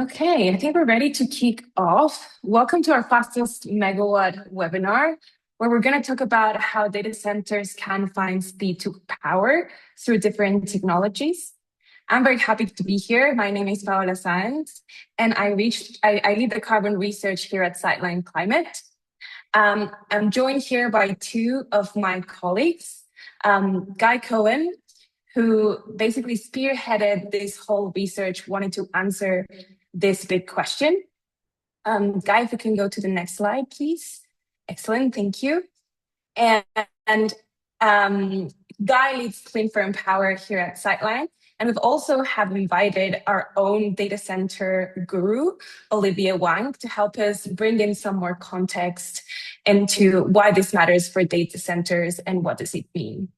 Okay, I think we're ready to kick off. Welcome to our fastest megawatt webinar, where we're going to talk about how data centers can find speed to power through different technologies. I'm very happy to be here. My name is Paola Sáenz, and I lead the carbon research here at Sightline Climate. I'm joined here by two of my colleagues, Guy Cohen, who basically spearheaded this whole research, wanting to answer this big question. Guy, if you can go to the next slide, please. Excellent, thank you. And Guy leads Clean Firm Power here at Sightline. And we've also have invited our own data center guru, Olivia Wang, to help us bring in some more context into why this matters for data centers and what does it mean.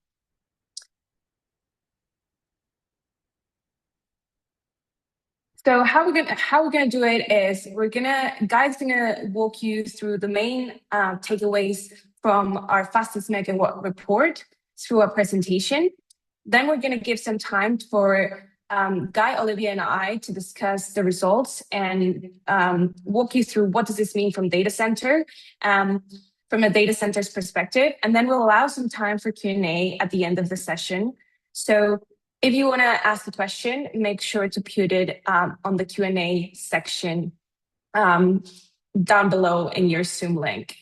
So how we're gonna do it is Guy's gonna walk you through the main takeaways from our fastest megawatt report through a presentation. Then we're gonna give some time for Guy, Olivia, and I to discuss the results and walk you through what does this mean from from a data center's perspective. And then we'll allow some time for Q&A at the end of the session. So if you want to ask a question, make sure to put it on the Q&A section down below in your Zoom link.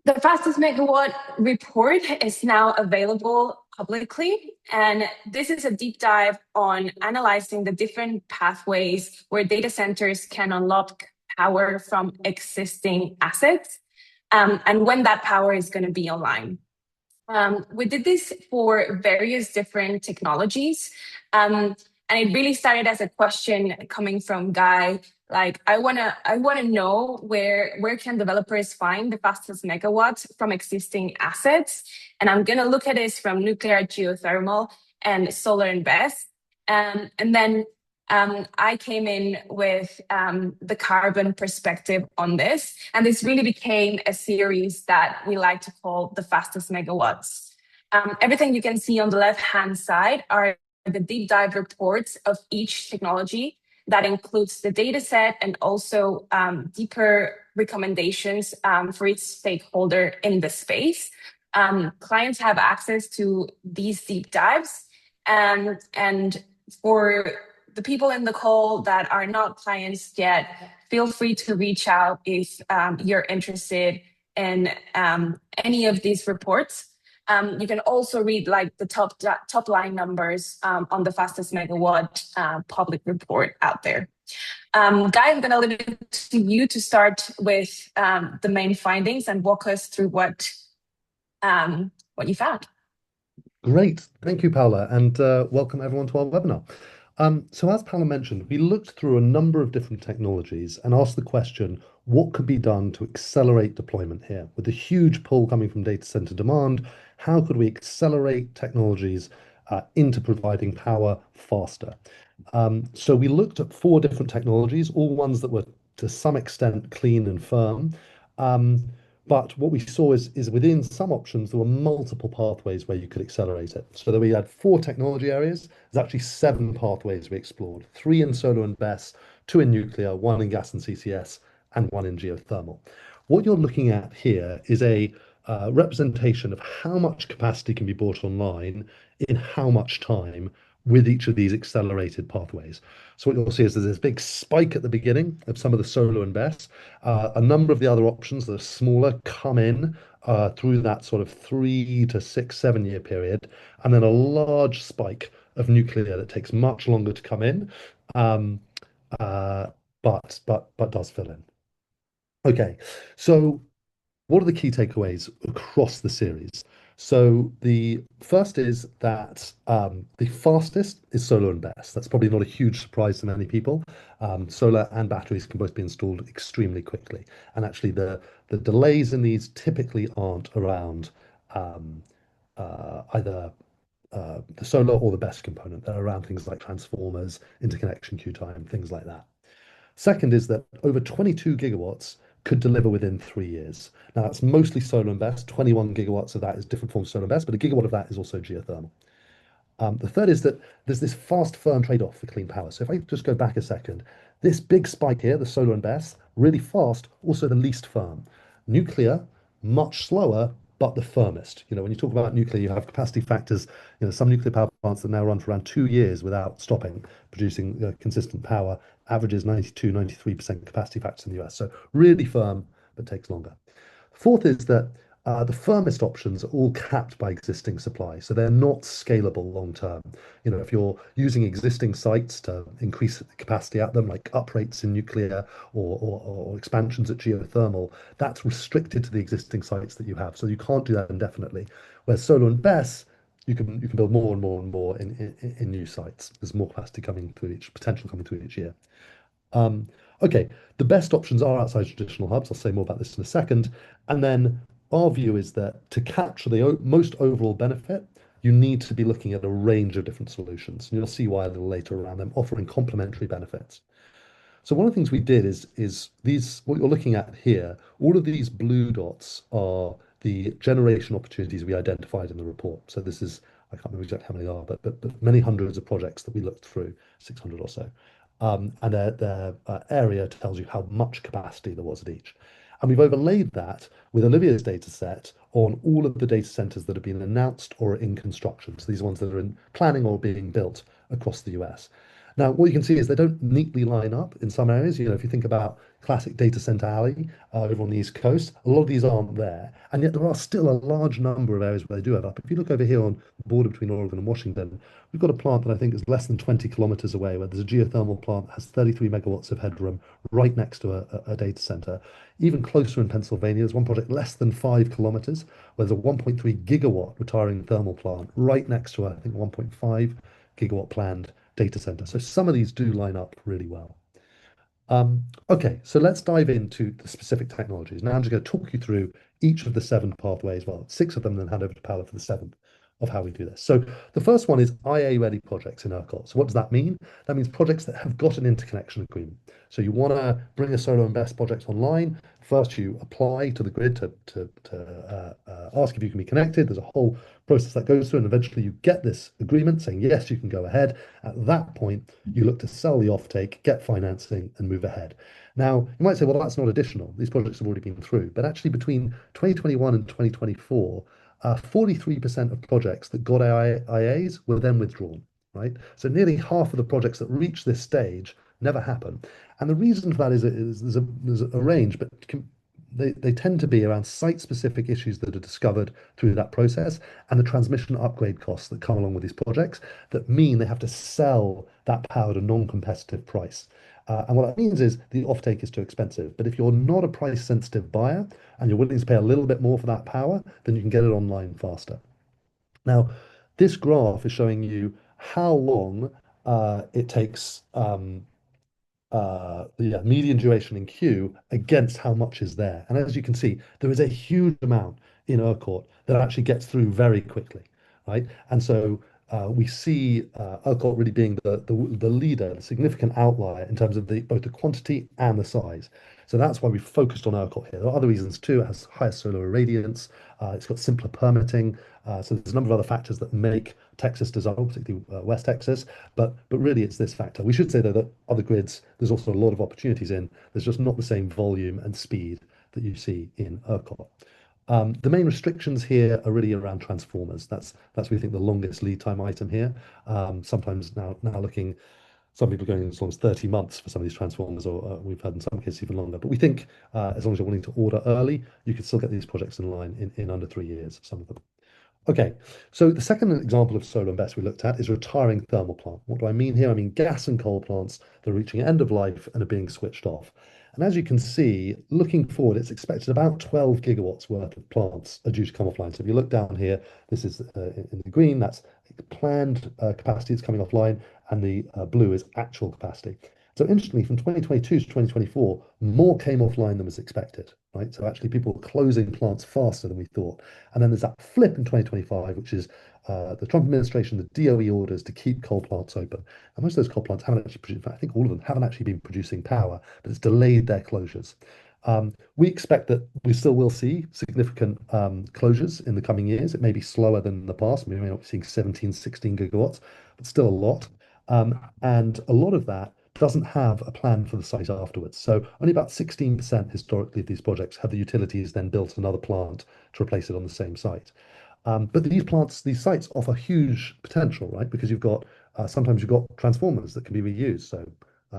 The fastest megawatt report is now available publicly, and this is a deep dive on analyzing the different pathways where data centers can unlock power from existing assets and when that power is going to be online. We did this for various different technologies. And it really started as a question coming from Guy, like, I wanna know where can developers find the fastest megawatts from existing assets. And I'm gonna look at this from nuclear, geothermal, and solar and BESS. And then I came in with the carbon perspective on this. And this really became a series that we like to call the fastest megawatts. Everything you can see on the left-hand side are the deep dive reports of each technology. That includes the data set and also deeper recommendations for each stakeholder in the space. Clients have access to these deep dives. And for the people in the call that are not clients yet, feel free to reach out if you're interested in any of these reports. You can also read like the top line numbers on the fastest megawatt public report out there. Guy, I'm going to leave it to you to start with the main findings and walk us through what you found. Great. Thank you, Paola, and welcome everyone to our webinar. So as Paola mentioned, we looked through a number of different technologies and asked the question, what could be done to accelerate deployment here? With a huge pull coming from data center demand, how could we accelerate technologies into providing power faster? So we looked at 4 different technologies, all ones that were to some extent clean and firm. But what we saw is within some options, there were multiple pathways where you could accelerate it. So that we had 4 technology areas. There's actually 7 pathways we explored, 3 in solar and BESS, 2 in nuclear, 1 in gas and CCS, and 1 in geothermal. What you're looking at here is a representation of how much capacity can be brought online in how much time with each of these accelerated pathways. So what you'll see is there's this big spike at the beginning of some of the solar and BESS. A number of the other options that are smaller come in through that sort of 3 to 6, 7 year period, and then a large spike of nuclear that takes much longer to come in, but does fill in. Okay, so what are the key takeaways across the series? So the first is that the fastest is solar and BESS. That's probably not a huge surprise to many people. Solar and batteries can both be installed extremely quickly. And actually the delays in these typically aren't around either the solar or the BESS component. They're around things like transformers, interconnection queue time, things like that. Second is that over 22 gigawatts could deliver within 3 years. Now, that's mostly solar and BESS. 21 gigawatts of that is different forms of solar and BESS, but a gigawatt of that is also geothermal. The third is that there's this fast firm trade-off for clean power. So if I just go back a second, this big spike here, the solar and BESS, really fast, also the least firm. Nuclear, much slower, but the firmest. When you talk about nuclear, you have capacity factors. Some nuclear power plants that now run for around 2 years without stopping, producing consistent power, averages 92, 93% capacity factors in the US. So really firm, but takes longer. Fourth is that the firmest options are all capped by existing supply, so they're not scalable long term. If you're using existing sites to increase the capacity at them, like uprates in nuclear or expansions at geothermal, that's restricted to the existing sites that you have. So you can't do that indefinitely. Whereas solar and BESS, you can build more and more and more in new sites. There's more capacity coming through potential coming through each year. Um, okay, the best options are outside traditional hubs. I'll say more about this in a second. And then our view is that to capture the most overall benefit, you need to be looking at a range of different solutions. And you'll see why a little later around them, offering complementary benefits. So one of the things we did is these, what you're looking at here, all of these blue dots are the generation opportunities we identified in the report. So this is, I can't remember exactly how many are, but many hundreds of projects that we looked through, 600 or so. And their area tells you how much capacity there was at each. And we've overlaid that with Olivier's data set on all of the data centers that have been announced or are in construction. So these ones that are in planning or being built across the US. Now, what you can see is they don't neatly line up in some areas. If you think about classic data center alley over on the East Coast, a lot of these aren't there. And yet there are still a large number of areas where they do have up. If you look over here on the border between Oregon and Washington, we've got a plant that I think is less than 20 kilometers away, where there's a geothermal plant that has 33 megawatts of headroom right next to a data center. Even closer in Pennsylvania, there's one project less than 5 kilometers, where there's a 1.3 gigawatt retiring thermal plant right next to I think 1.5 gigawatt planned data center. So some of these do line up really well. Okay, so let's dive into the specific technologies. Now I'm just going to talk you through each of the 7 pathways, well, 6 of them, then hand over to Paula for the 7th of how we do this. So the first one is IA-ready projects in ERCOT. So what does that mean? That means projects that have got an interconnection agreement. So you want to bring a solar and BESS project online. First, you apply to the grid to ask if you can be connected. There's a whole process that goes through, and eventually you get this agreement saying, yes, you can go ahead. At that point, you look to sell the offtake, get financing, and move ahead. Now, you might say, well, that's not additional. These projects have already been through. But actually, between 2021 and 2024, 43% of projects that got IAs were then withdrawn, right? So nearly half of the projects that reach this stage never happen. And the reason for that is there's a range, but they tend to be around site-specific issues that are discovered through that process and the transmission upgrade costs that come along with these projects that mean they have to sell that power at a non-competitive price. And what that means is the offtake is too expensive. But if you're not a price-sensitive buyer and you're willing to pay a little bit more for that power, then you can get it online faster. Now, this graph is showing you how long it takes the median duration in queue against how much is there. And as you can see, there is a huge amount in ERCOT that actually gets through very quickly, right? And so we see ERCOT really being the leader, the significant outlier in terms of both the quantity and the size. So that's why we focused on ERCOT here. There are other reasons too. It has higher solar irradiance. It's got simpler permitting. So there's a number of other factors that make Texas desirable, particularly West Texas. But really, it's this factor. We should say, though, that other grids, there's also a lot of opportunities in. There's just not the same volume and speed that you see in ERCOT. The main restrictions here are really around transformers. That's we think the longest lead time item here. Sometimes now looking, some people going as long as 30 months for some of these transformers, or we've had in some cases even longer. But we think as long as you're willing to order early, you can still get these projects in line in under 3 years, some of them. Okay, so the second example of solar and BESS we looked at is retiring thermal plant. What do I mean here? I mean gas and coal plants that are reaching end of life and are being switched off. And as you can see, looking forward, it's expected about 12 gigawatts worth of plants are due to come offline. So if you look down here, this is in the green, that's planned capacity that's coming offline, and the blue is actual capacity. So interestingly, from 2022 to 2024, more came offline than was expected, right? So actually people were closing plants faster than we thought. And then there's that flip in 2025, which is the Trump administration, the DOE orders to keep coal plants open. And most of those coal plants haven't actually produced, in fact, I think all of them haven't actually been producing power, but it's delayed their closures. We expect that we still will see significant closures in the coming years. It may be slower than in the past. We may not be seeing 17, 16 gigawatts, but still a lot. And a lot of that doesn't have a plan for the site afterwards. So only about 16% historically of these projects have the utilities then built another plant to replace it on the same site. But these sites offer huge potential, right? Because sometimes you've got transformers that can be reused. So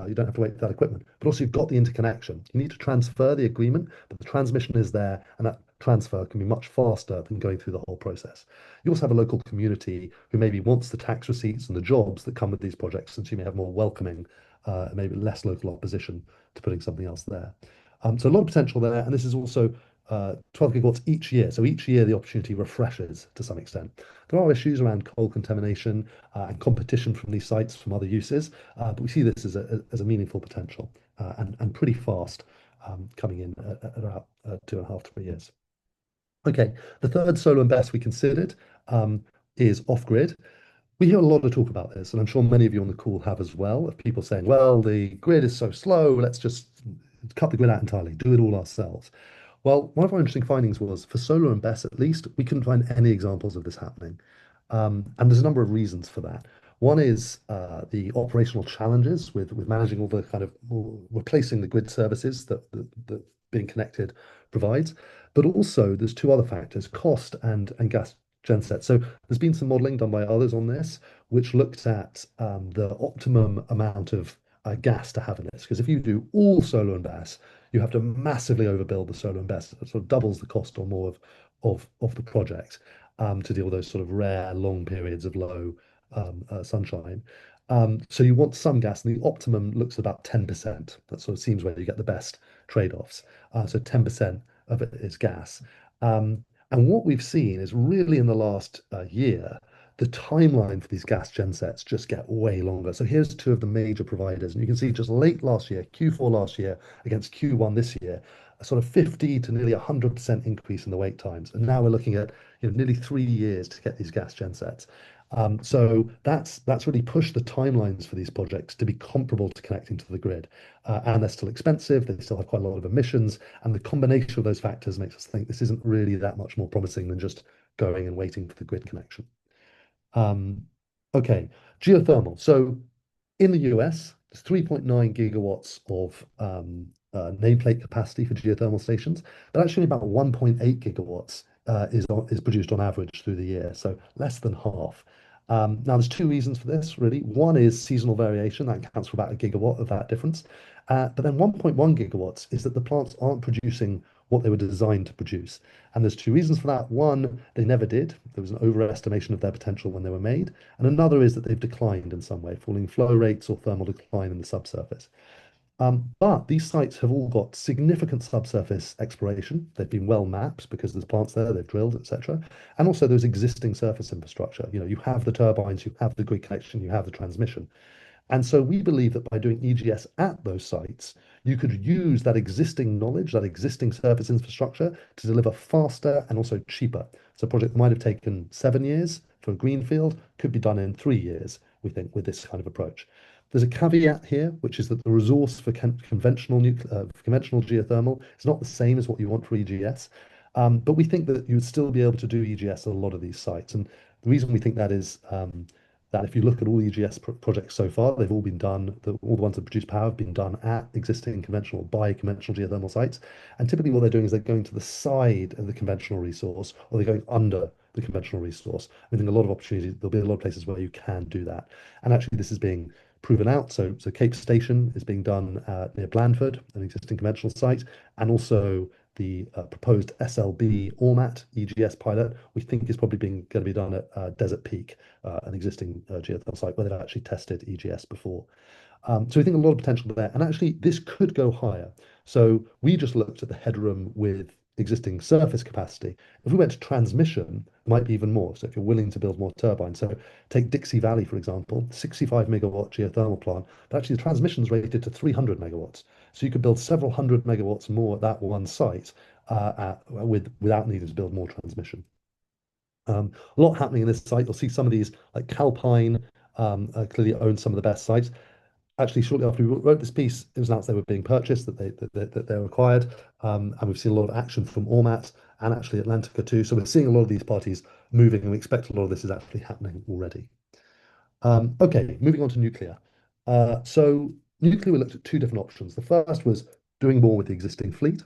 you don't have to wait for that equipment. But also you've got the interconnection. You need to transfer the agreement, but the transmission is there, and that transfer can be much faster than going through the whole process. You also have a local community who maybe wants the tax receipts and the jobs that come with these projects, since you may have more welcoming, maybe less local opposition to putting something else there. So a lot of potential there, and this is also 12 gigawatts each year. So each year the opportunity refreshes to some extent. There are issues around coal contamination and competition from these sites from other uses, but we see this as a meaningful potential and pretty fast coming in at about 2.5, 3 years. Okay, the third solar and BESS we considered is off-grid. We hear a lot of talk about this, and I'm sure many of you on the call have as well, of people saying, well, the grid is so slow, let's just cut the grid out entirely, do it all ourselves. Well, one of our interesting findings was for solar and BESS at least, we couldn't find any examples of this happening. And there's a number of reasons for that. One is the operational challenges with managing all the kind of replacing the grid services that being connected provides. But also, there's two other factors, cost and gas genset. So there's been some modeling done by others on this, which looked at the optimum amount of gas to have in this. Because if you do all solar and BESS, you have to massively overbuild the solar and BESS. It sort of doubles the cost or more of the project to deal with those sort of rare long periods of low sunshine. So you want some gas, and the optimum looks about 10%. That sort of seems where you get the best trade-offs. So 10% of it is gas. And what we've seen is really in the last year, the timeline for these gas gensets just get way longer. So here's two of the major providers, and you can see just late last year, Q4 last year against Q1 this year, a sort of 50 to nearly 100% increase in the wait times. And now we're looking at nearly 3 years to get these gas gensets. So that's really pushed the timelines for these projects to be comparable to connecting to the grid. And they're still expensive, they still have quite a lot of emissions, and the combination of those factors makes us think this isn't really that much more promising than just going and waiting for the grid connection. Okay, geothermal. So in the US, there's 3.9 gigawatts of nameplate capacity for geothermal stations, but actually about 1.8 gigawatts is produced on average through the year, so less than half. Now, there's two reasons for this, really. One is seasonal variation, that accounts for about a gigawatt of that difference. But then 1.1 gigawatts is that the plants aren't producing what they were designed to produce. And there's two reasons for that. One, they never did. There was an overestimation of their potential when they were made. And another is that they've declined in some way, falling flow rates or thermal decline in the subsurface. But these sites have all got significant subsurface exploration. They've been well mapped because there's plants there, they've drilled, etc. And also there's existing surface infrastructure. You have the turbines, you have the grid connection, you have the transmission. And so we believe that by doing EGS at those sites, you could use that existing knowledge, that existing surface infrastructure to deliver faster and also cheaper. So a project that might have taken 7 years for a greenfield could be done in 3 years, we think, with this kind of approach. There's a caveat here, which is that the resource for conventional geothermal is not the same as what you want for EGS. But we think that you would still be able to do EGS at a lot of these sites. And the reason we think that is that if you look at all EGS projects so far, they've all been done, all the ones that produce power have been done at existing conventional, by conventional geothermal sites. And typically what they're doing is they're going to the side of the conventional resource, or they're going under the conventional resource. We think a lot of opportunities, there'll be a lot of places where you can do that. And actually this is being proven out. So Cape Station is being done near Blandford, an existing conventional site, and also the proposed SLB Ormat EGS pilot, we think is probably going to be done at Desert Peak, an existing geothermal site where they've actually tested EGS before. So we think a lot of potential there. And actually, this could go higher. So we just looked at the headroom with existing surface capacity. If we went to transmission, it might be even more. So if you're willing to build more turbines. So take Dixie Valley, for example, 65 megawatt geothermal plant, but actually the transmission is rated to 300 megawatts. So you could build several hundred megawatts more at that one site without needing to build more transmission. A lot happening in this site. You'll see some of these, like Calpine, clearly owns some of the best sites. actually, shortly after we wrote this piece, it was announced they were being purchased, that they were acquired, and we've seen a lot of action from Ormat and actually Atlantica too. So we're seeing a lot of these parties moving, and we expect a lot of this is actually happening already. Okay, moving on to nuclear. So nuclear, we looked at two different options. The first was doing more with the existing fleet.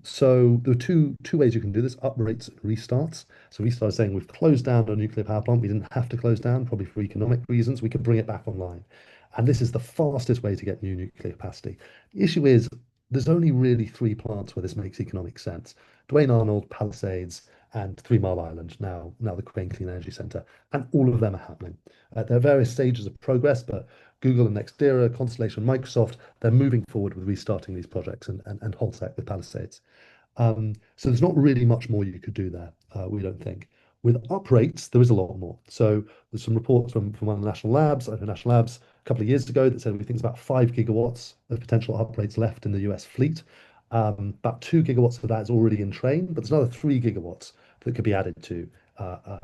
So there are two ways you can do this: uprates and restarts. So restart is saying we've closed down a nuclear power plant. We didn't have to close down, probably for economic reasons. We could bring it back online, and this is the fastest way to get new nuclear capacity. The issue is there's only really three plants where this makes economic sense: Duane Arnold, Palisades, and Three Mile Island. Now the Crane Clean Energy Center, and all of them are happening. There are various stages of progress, but Google and Nextera, Constellation, Microsoft, they're moving forward with restarting these projects and Holtec with Palisades. So there's not really much more you could do there, we don't think. With uprates, there is a lot more. So there's some reports from one of the national labs, National Labs, a couple of years ago that said we think it's about 5 gigawatts of potential uprates left in the US fleet. About 2 gigawatts of that is already in train, but there's another 3 gigawatts that could be added to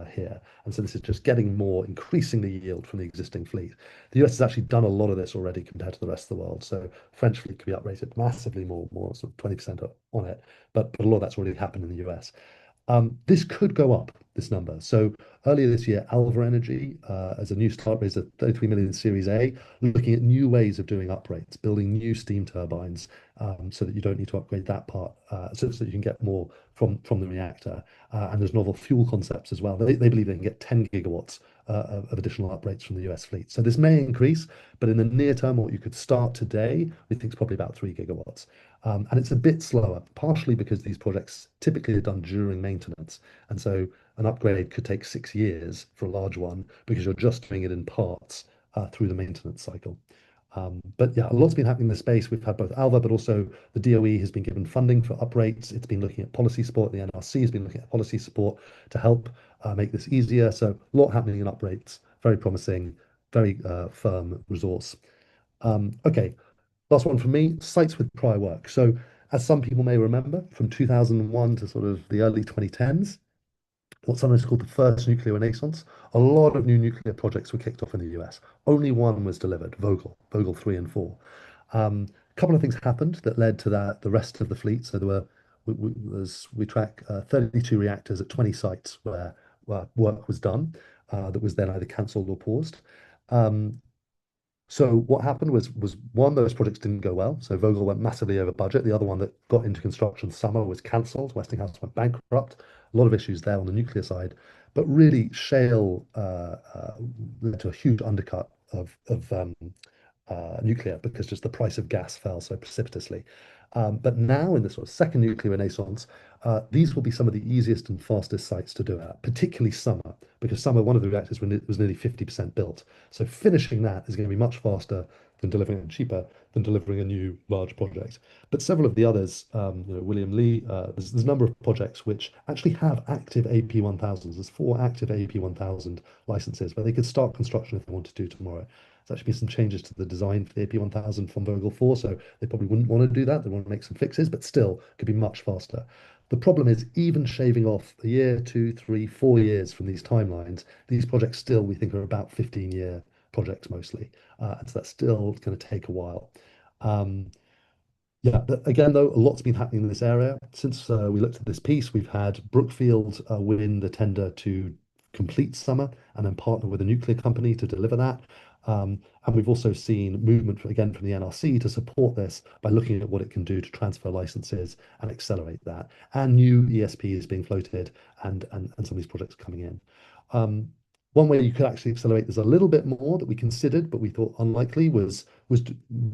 here. And so this is just getting more, increasing the yield from the existing fleet. The US has actually done a lot of this already compared to the rest of the world. So French fleet could be uprated massively more sort of 20% on it, but a lot of that's already happened in the US. This could go up, this number. So earlier this year, Alva Energy, as a new start, raised a 33 million Series A, looking at new ways of doing uprates, building new steam turbines, so that you don't need to upgrade that part, so that you can get more from the reactor. And there's novel fuel concepts as well. They believe they can get 10 gigawatts of additional uprates from the US fleet. So this may increase, but in the near term, what you could start today, we think is probably about 3 gigawatts. And it's a bit slower, partially because these projects typically are done during maintenance. And so an upgrade could take 6 years for a large one because you're just doing it in parts through the maintenance cycle. But yeah, a lot's been happening in the space. We've had both Alva, but also the DOE has been given funding for uprates. It's been looking at policy support. The NRC has been looking at policy support to help make this easier. So a lot happening in uprates. Very promising, very firm resource. Okay, last one from me, sites with prior work. So as some people may remember, from 2001 to sort of the early 2010s, what's sometimes called the first nuclear renaissance, a lot of new nuclear projects were kicked off in the US. Only one was delivered, Vogtle 3 and 4. A couple of things happened that led to that, the rest of the fleet. So there were, we track 32 reactors at 20 sites where work was done that was then either cancelled or paused. So what happened was one, those projects didn't go well. So Vogel went massively over budget. The other one that got into construction summer was cancelled. Westinghouse went bankrupt. A lot of issues there on the nuclear side, but really shale led to a huge undercut of nuclear because just the price of gas fell so precipitously. But now in the sort of second nuclear renaissance, these will be some of the easiest and fastest sites to do it, particularly summer, because summer, one of the reactors was nearly 50% built. So finishing that is going to be much faster than delivering and cheaper than delivering a new large project. But several of the others, William Lee, there's a number of projects which actually have active AP1000s. There's 4 active AP1000 licenses where they could start construction if they wanted to tomorrow. There's actually been some changes to the design for the AP1000 from Vogtle 4, so they probably wouldn't want to do that. They want to make some fixes, but still could be much faster. The problem is even shaving off a year, 2, 3, 4 years from these timelines, these projects still, we think, are about 15-year projects mostly. And so that's still going to take a while. Yeah, but again, though, a lot's been happening in this area. Since we looked at this piece, we've had Brookfield win the tender to complete Summer and then partner with a nuclear company to deliver that. And we've also seen movement, again, from the NRC to support this by looking at what it can do to transfer licenses and accelerate that. And new ESPs being floated and some of these projects coming in. One way you could actually accelerate this a little bit more that we considered, but we thought unlikely, was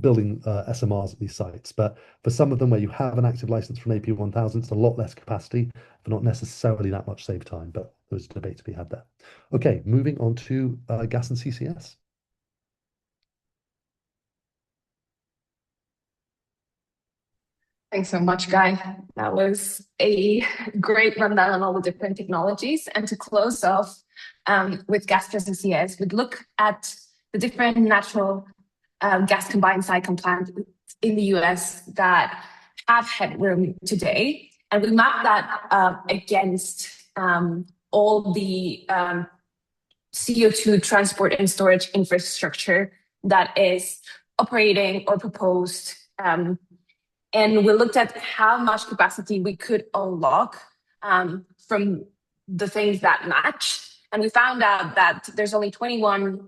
building SMRs at these sites. But for some of them where you have an active license from AP1000, it's a lot less capacity, but not necessarily that much save time. But there's a debate to be had there. Okay, moving on to gas and CCS. Thanks so much, Guy. That was a great rundown on all the different technologies. And to close off with gas plus CCS, we'd look at the different natural gas combined cycle plants in the US that have headroom today. And we map that against all the CO2 transport and storage infrastructure that is operating or proposed. And we looked at how much capacity we could unlock from the things that match. And we found out that there's only 21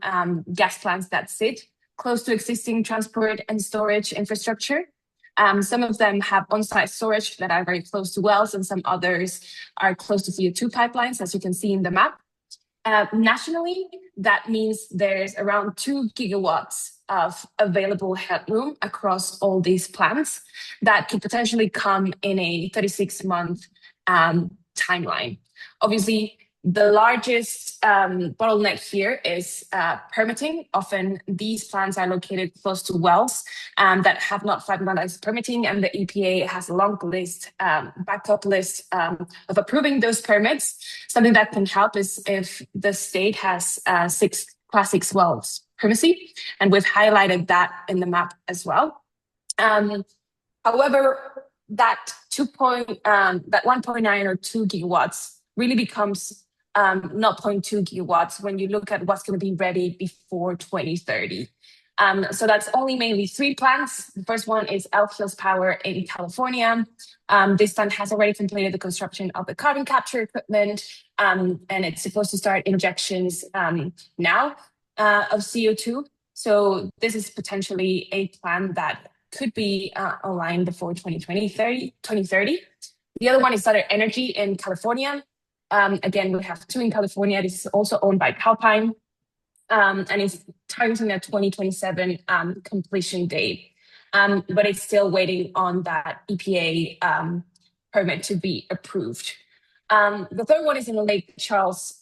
gas plants that sit close to existing transport and storage infrastructure. Some of them have on-site storage that are very close to wells, and some others are close to CO2 pipelines, as you can see in the map. Nationally, that means there's around 2 gigawatts of available headroom across all these plants that could potentially come in a 36-month timeline. Obviously, the largest bottleneck here is permitting. Often these plants are located close to wells that have not finalized permitting, and the EPA has a long list, backup list of approving those permits. Something that can help is if the state has 6 Class 6 wells primacy, and we've highlighted that in the map as well. However, that 1.9 or 2 gigawatts really becomes 0.2 gigawatts when you look at what's going to be ready before 2030. So that's only mainly 3 plants. The first one is Elk Hills Power in California. This plant has already completed the construction of the carbon capture equipment, and it's supposed to start injections now of CO2. So this is potentially a plan that could be online before 2030. The other one is Southern Energy in California. Again, we have 2 in California. This is also owned by Calpine, and it's targeting a 2027 completion date. But it's still waiting on that EPA permit to be approved. The third one is in Lake Charles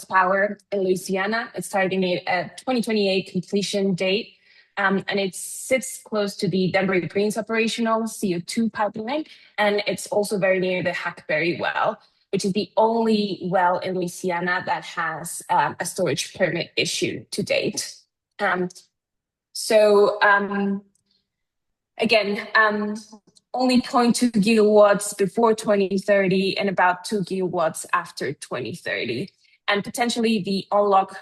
Power in Louisiana. It's targeting a 2028 completion date. And it sits close to the Denver Greens operational CO2 pipeline, and it's also very near the Hackberry well, which is the only well in Louisiana that has a storage permit issued to date. Again, only 0.2 gigawatts before 2030 and about 2 gigawatts after 2030. And potentially the unlock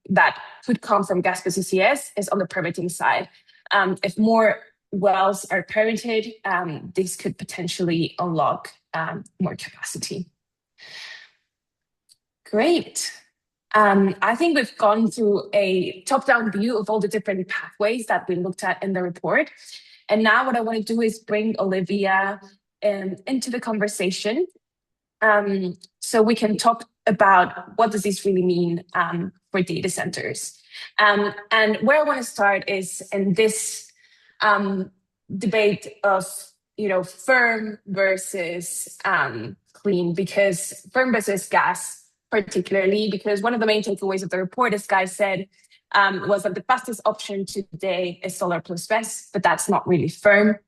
that could come from Gasper CCS is on the permitting side. If more wells are permitted, this could potentially unlock more capacity. Great. I think we've gone through a top-down view of all the different pathways that we looked at in the report. And now what I want to do is bring Olivia into the conversation so we can talk about what does this really mean for data centers. And where I want to start is in this debate of firm versus clean, because firm versus gas, particularly because one of the main takeaways of the report, as Guy said, was that the fastest option today is solar plus BESS, but that's not really firm.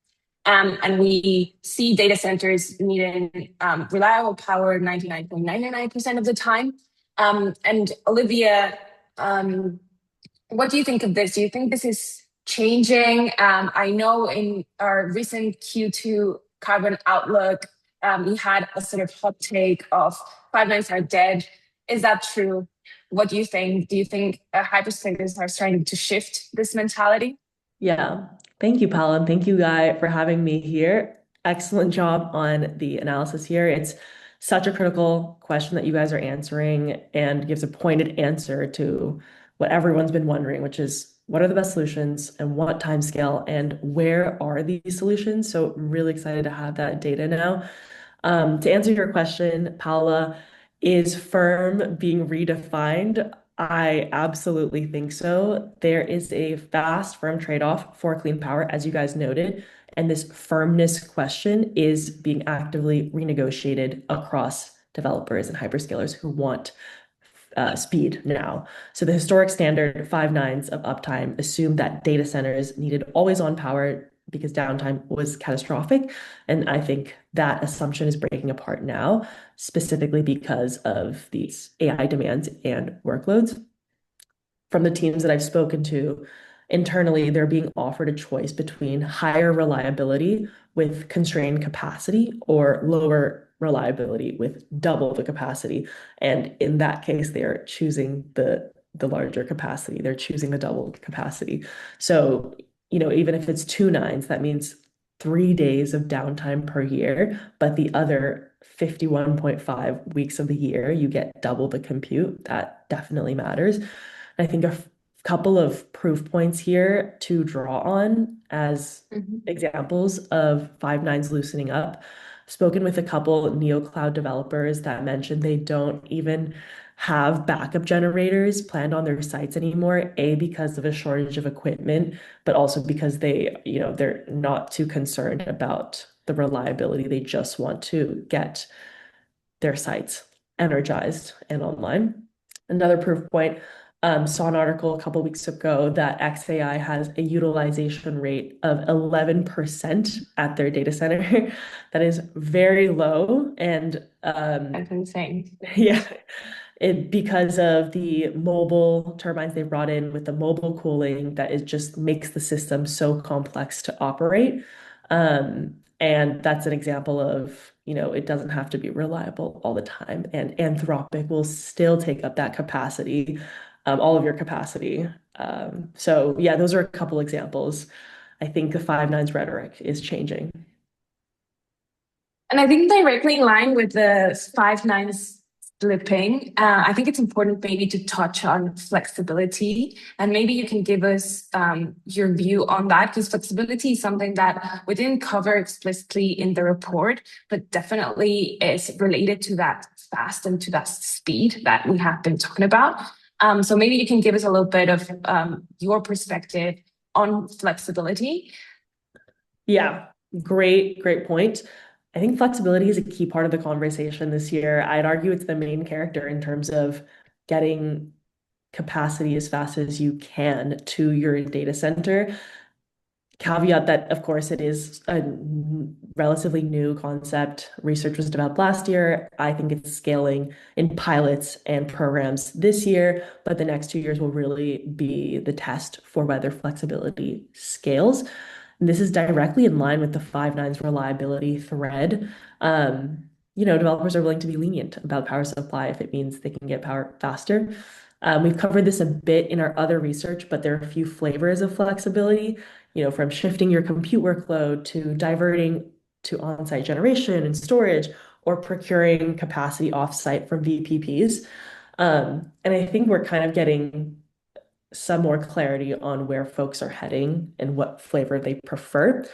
And we see data centers needing reliable power 99.99% of the time. And Olivia, what do you think of this? Do you think this is changing? I know in our recent Q2 carbon outlook, we had a sort of hot take of pipelines are dead. Is that true? What do you think? Do you think hyperscalers are starting to shift this mentality? Yeah, thank you, Paula, and thank you, Guy, for having me here. Excellent job on the analysis here. It's such a critical question that you guys are answering and gives a pointed answer to what everyone's been wondering, which is what are the best solutions and what time scale and where are these solutions? So I'm really excited to have that data now. To answer your question, Paula, is firm being redefined? I absolutely think so. There is a fast, firm trade-off for clean power, as you guys noted, and this firmness question is being actively renegotiated across developers and hyperscalers who want speed now. So the historic standard 5 nines of uptime assumed that data centers needed always on power because downtime was catastrophic. And I think that assumption is breaking apart now, specifically because of these AI demands and workloads. From the teams that I've spoken to, internally, they're being offered a choice between higher reliability with constrained capacity or lower reliability with double the capacity. And in that case, they're choosing the the larger capacity. They're choosing the double capacity. So, even if it's two nines, that means 3 days of downtime per year, but the other 51.5 weeks of the year, you get double the compute. That definitely matters. I think a couple of proof points here to draw on as examples of five nines loosening up. I've spoken with a couple neocloud developers that mentioned they don't even have backup generators planned on their sites anymore, A, because of a shortage of equipment, but also because they're not too concerned about the reliability. They just want to get their sites energized and online. Another proof point, saw an article a couple weeks ago that XAI has a utilization rate of 11% at their data center. That is very low. And That's insane. yeah, because of the mobile turbines they brought in with the mobile cooling, that it just makes the system so complex to operate. And that's an example of, it doesn't have to be reliable all the time. And Anthropic will still take up that capacity, all of your capacity. So yeah, those are a couple examples. I think the five nines rhetoric is changing. And I think directly in line with the five nines slipping, I think it's important maybe to touch on flexibility. And maybe you can give us your view on that, because flexibility is something that we didn't cover explicitly in the report, but definitely is related to that fast and to that speed that we have been talking about. So maybe you can give us a little bit of your perspective on flexibility. Yeah, great point. I think flexibility is a key part of the conversation this year. I'd argue it's the main character in terms of getting capacity as fast as you can to your data center. Caveat that, of course, it is a relatively new concept. Research was developed last year. I think it's scaling in pilots and programs this year, but the next 2 years will really be the test for whether flexibility scales. And this is directly in line with the five nines reliability thread. Developers are willing to be lenient about power supply if it means they can get power faster. We've covered this a bit in our other research, but there are a few flavors of flexibility, from shifting your compute workload to diverting to on-site generation and storage, or procuring capacity off-site from VPPs. And I think we're kind of getting some more clarity on where folks are heading and what flavor they prefer.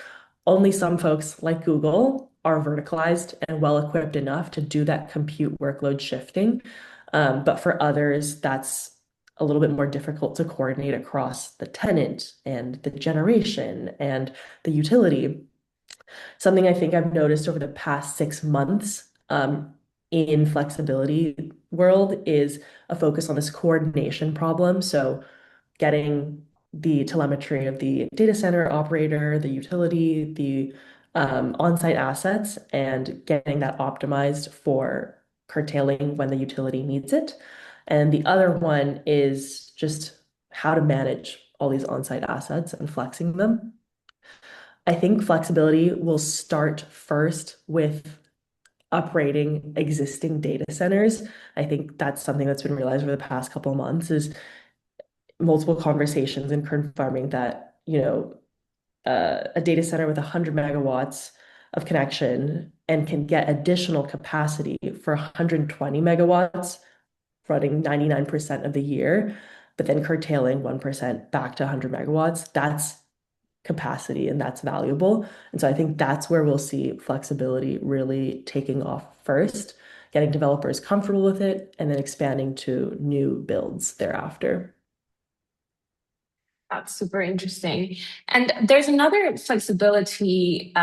Only some folks, like Google, are verticalized and well-equipped enough to do that compute workload shifting. But for others, that's a little bit more difficult to coordinate across the tenant and the generation and the utility. Something I think I've noticed over the past 6 months in flexibility world is a focus on this coordination problem. So getting the telemetry of the data center operator, the utility, the on-site assets, and getting that optimized for curtailing when the utility needs it. And the other one is just how to manage all these on-site assets and flexing them. I think flexibility will start first with upgrading existing data centers. I think that's something that's been realized over the past couple of months is multiple conversations and confirming that, a data center with 100 megawatts of connection and can get additional capacity for 120 megawatts running 99% of the year, but then curtailing 1% back to 100 megawatts. That's capacity and that's valuable. And so I think that's where we'll see flexibility really taking off first, getting developers comfortable with it, and then expanding to new builds thereafter. That's super interesting. And there's another flexibility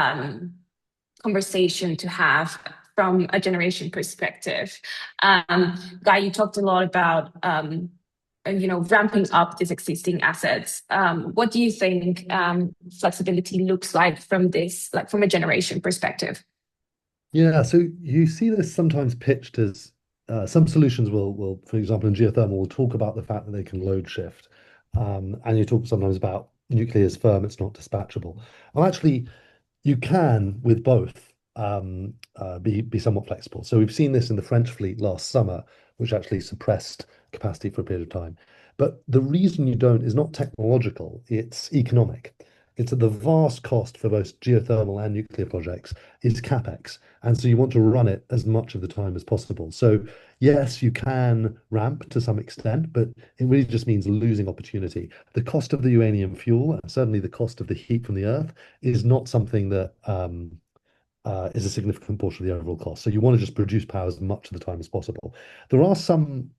conversation to have from a generation perspective. Guy, you talked a lot about ramping up these existing assets. What do you think flexibility looks like from this, like from a generation perspective? Yeah, so you see this sometimes pitched as some solutions will, for example, in geothermal, will talk about the fact that they can load shift. And you talk sometimes about nuclear is firm, it's not dispatchable. Well, actually, you can, with both, be somewhat flexible. So we've seen this in the French fleet last summer, which actually suppressed capacity for a period of time. But the reason you don't is not technological, it's economic. It's at the vast cost for both geothermal and nuclear projects is capex. And so you want to run it as much of the time as possible. So yes, you can ramp to some extent, but it really just means losing opportunity. The cost of the uranium fuel, and certainly the cost of the heat from the earth, is not something that is a significant portion of the overall cost. So you want to just produce power as much of the time as possible. There are some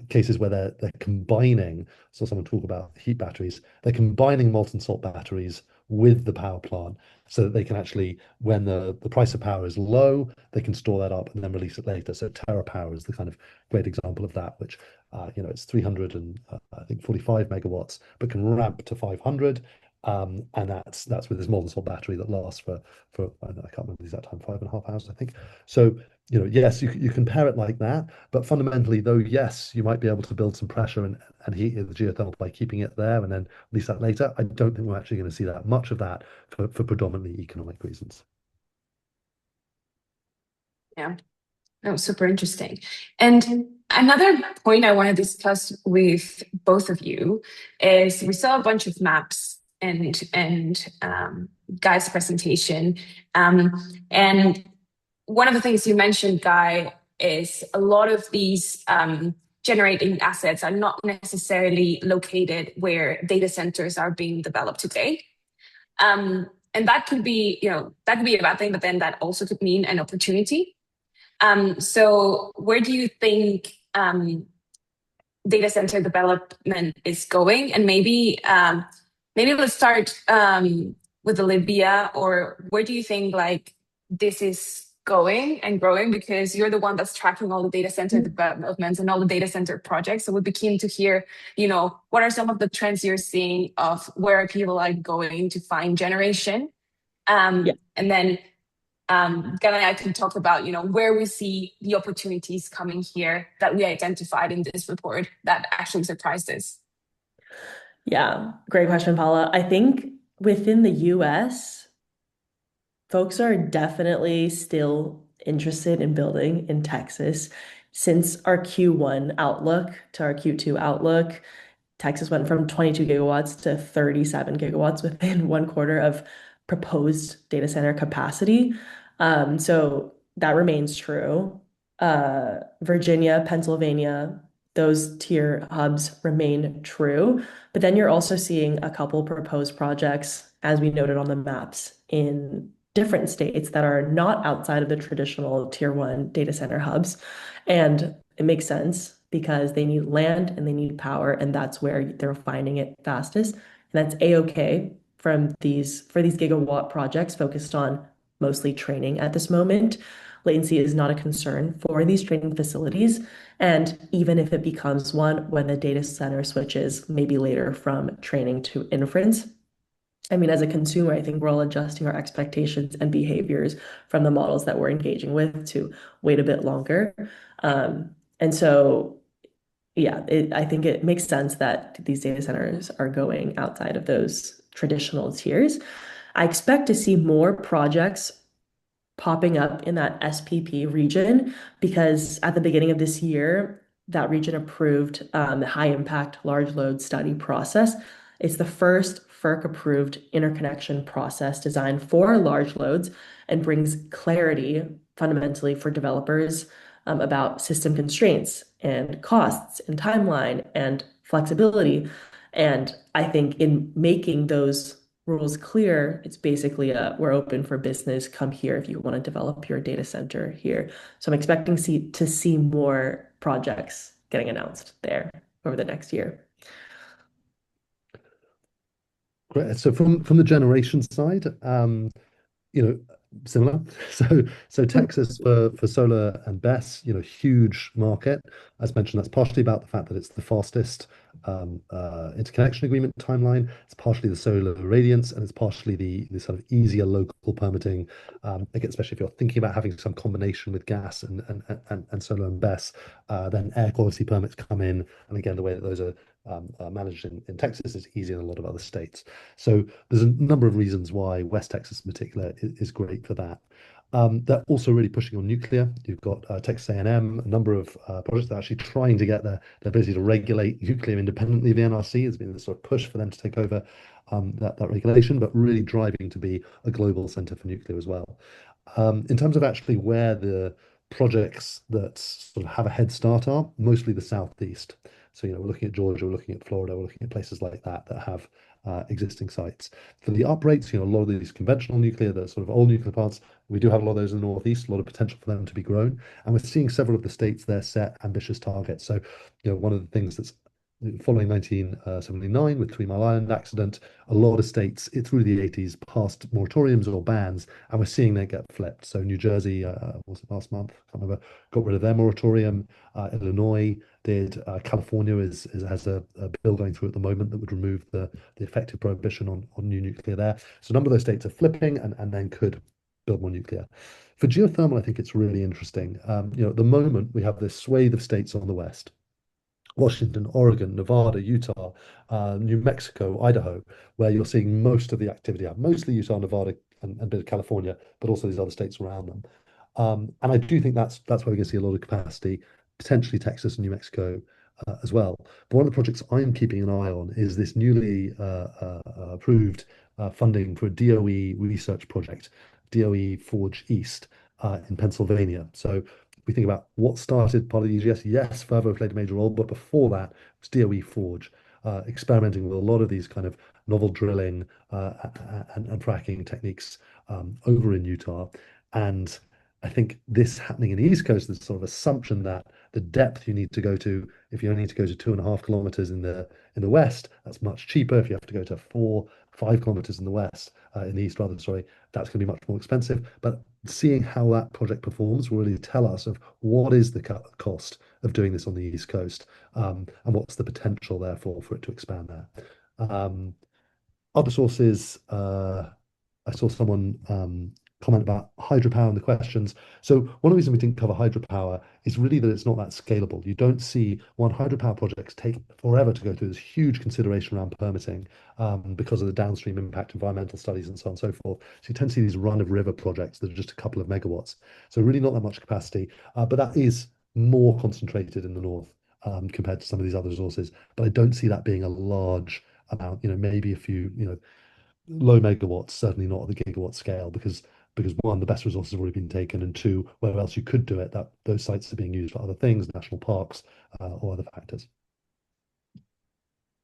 cases where they're combining. So someone talk about heat batteries. They're combining molten salt batteries with the power plant so that they can actually, when the price of power is low, they can store that up and then release it later. So TerraPower is the kind of great example of that, which it's 300 and I think 45 megawatts, but can ramp to 500. And that's with this molten salt battery that lasts for I can't remember the exact time, 5.5 hours, I think. So yes, you can pair it like that, but fundamentally, though, yes, you might be able to build some pressure and heat the geothermal by keeping it there and then release that later. I don't think we're actually going to see that much of that for predominantly economic reasons. Yeah, that was super interesting. And another point I want to discuss with both of you is we saw a bunch of maps and Guy's presentation. And one of the things you mentioned, Guy, is a lot of these generating assets are not necessarily located where data centers are being developed today. And that could be, that could be a bad thing, but then that also could mean an opportunity. So where do you think data center development is going? And maybe let's start with Olivia, or where do you think like this is going and growing? Because you're the one that's tracking all the data center developments and all the data center projects. So we'd be keen to hear, what are some of the trends you're seeing of where people are going to find generation? And then Gan and I can talk about, where we see the opportunities coming here that we identified in this report that actually surprised us. Yeah, great question, Paula. I think within the US, folks are definitely still interested in building in Texas. Since our Q1 outlook to our Q2 outlook, Texas went from 22 gigawatts to 37 gigawatts within 1 quarter of proposed data center capacity. So that remains true. Virginia, Pennsylvania, those tier hubs remain true. But then you're also seeing a couple proposed projects, as we noted on the maps, in different states that are not outside of the traditional tier one data center hubs. And it makes sense because they need land and they need power, and that's where they're finding it fastest. And that's a-okay for these gigawatt projects focused on mostly training at this moment. Latency is not a concern for these training facilities. And even if it becomes one when the data center switches maybe later from training to inference, I mean, as a consumer, I think we're all adjusting our expectations and behaviors from the models that we're engaging with to wait a bit longer. And so, yeah, I think it makes sense that these data centers are going outside of those traditional tiers. I expect to see more projects popping up in that SPP region because at the beginning of this year, that region approved the high impact large load study process. It's the first FERC approved interconnection process designed for large loads and brings clarity fundamentally for developers about system constraints and costs and timeline and flexibility. And I think in making those rules clear, it's basically we're open for business. Come here if you want to develop your data center here. So I'm expecting to see more projects getting announced there over the next year. Great. So from the generation side, similar. So Texas for solar and BESS, huge market. As mentioned, that's partially about the fact that it's the fastest interconnection agreement timeline. It's partially the solar radiance, and it's partially the sort of easier local permitting. Again, especially if you're thinking about having some combination with gas and solar and BESS, then air quality permits come in. And again, the way that those are managed in Texas is easier than a lot of other states. So there's a number of reasons why West Texas in particular is great for that. They're also really pushing on nuclear. You've got Texas A&M, a number of projects that are actually trying to get their ability to regulate nuclear independently of the NRC. Has been a sort of push for them to take over that regulation, but really driving to be a global center for nuclear as well. In terms of actually where the projects that sort of have a head start are, mostly the southeast. So, we're looking at Georgia, we're looking at Florida, we're looking at places like that that have existing sites. For the uprates, a lot of these conventional nuclear, the sort of old nuclear plants, we do have a lot of those in the northeast, a lot of potential for them to be grown. And we're seeing several of the states there set ambitious targets. So, one of the things that's following 1979 with Three Mile Island accident, a lot of states through the 80s passed moratoriums or bans, and we're seeing them get flipped. So New Jersey, was it last month? I can't remember, got rid of their moratorium. Illinois did. California has a bill going through at the moment that would remove the effective prohibition on new nuclear there. So a number of those states are flipping and then could build more nuclear. For geothermal, I think it's really interesting. At the moment, we have this swathe of states on the west. Washington, Oregon, Nevada, Utah, New Mexico, Idaho, where you're seeing most of the activity out. Mostly Utah, Nevada, and a bit of California, but also these other states around them. And I do think that's where we're going to see a lot of capacity, potentially Texas and New Mexico as well. But one of the projects I'm keeping an eye on is this newly approved funding for a DOE research project, DOE Forge East in Pennsylvania. So we think about what started part of the EGS, yes, Fervo played a major role, but before that, it was DOE Forge, experimenting with a lot of these kind of novel drilling and fracking techniques over in Utah. And I think this happening in the East Coast, there's sort of assumption that the depth you need to go to, if you only need to go to 2.5 kilometers in the West, that's much cheaper. If you have to go to 5 kilometers in the West, in the East rather, sorry, that's going to be much more expensive. But seeing how that project performs will really tell us of what is the cost of doing this on the East Coast, and what's the potential therefore for it to expand there. Other sources, I saw someone comment about hydropower in the questions. So one of the reasons we didn't cover hydropower is really that it's not that scalable. You don't see hydropower projects take forever to go through this huge consideration around permitting because of the downstream impact, environmental studies, and so on and so forth. So you tend to see these run-of-river projects that are just a couple of megawatts. So really not that much capacity, but that is more concentrated in the north compared to some of these other resources. But I don't see that being a large amount, maybe a few, low megawatts, certainly not at the gigawatt scale, because one, the best resources have already been taken, and two, where else you could do it, that those sites are being used for other things, national parks, or other factors.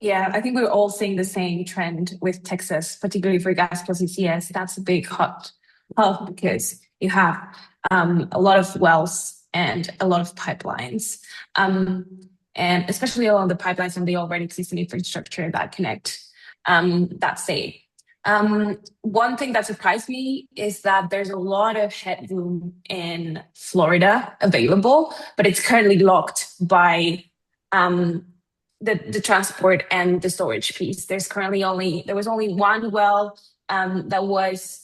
Yeah, I think we're all seeing the same trend with Texas, particularly for gas plus CCS. That's a big hub because you have a lot of wells and a lot of pipelines, and especially along the pipelines and the already existing infrastructure that connect that state. One thing that surprised me is that there's a lot of headroom in Florida available, but it's currently locked by the transport and the storage piece. There was only one well that was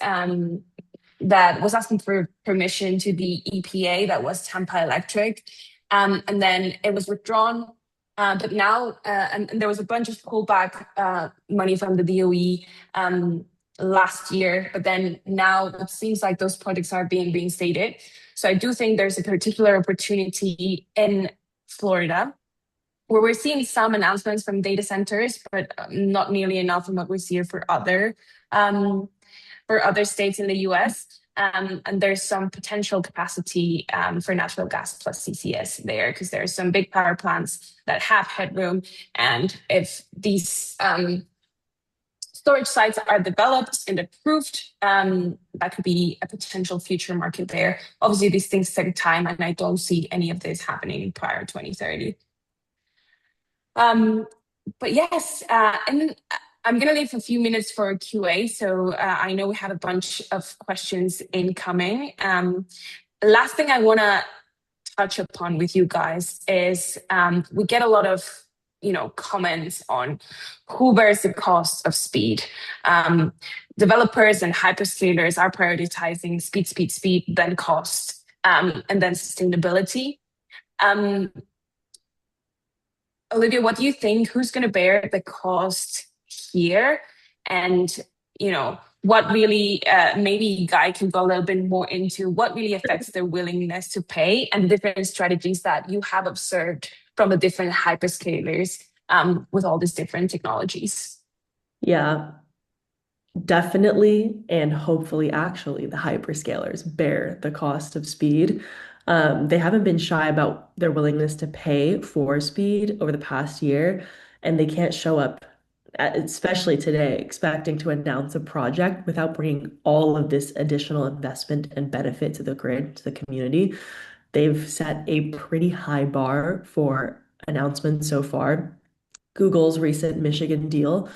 asking for permission to the EPA, that was Tampa Electric, and then it was withdrawn. But now, and there was a bunch of pullback money from the DOE last year, but then now it seems like those projects are being reinstated. So I do think there's a particular opportunity in Florida where we're seeing some announcements from data centers, but not nearly enough from what we see for other states in the US. And there's some potential capacity for natural gas plus CCS there, because there are some big power plants that have headroom. And if these storage sites are developed and approved, that could be a potential future market there. Obviously, these things take time, and I don't see any of this happening prior to 2030. But yes, and I'm going to leave a few minutes for a QA. So I know we have a bunch of questions incoming. Last thing I want to touch upon with you guys is we get a lot of comments on who bears the cost of speed. Developers and hyperscalers are prioritizing speed, then cost, and then sustainability. Olivia, what do you think? Who's going to bear the cost here? And, what really, maybe Guy can go a little bit more into what really affects their willingness to pay and the different strategies that you have observed from the different hyperscalers with all these different technologies. Yeah, definitely, and hopefully, actually, the hyperscalers bear the cost of speed. They haven't been shy about their willingness to pay for speed over the past year, and they can't show up, especially today, expecting to announce a project without bringing all of this additional investment and benefit to the grid, to the community. They've set a pretty high bar for announcements so far. Google's recent Michigan deal.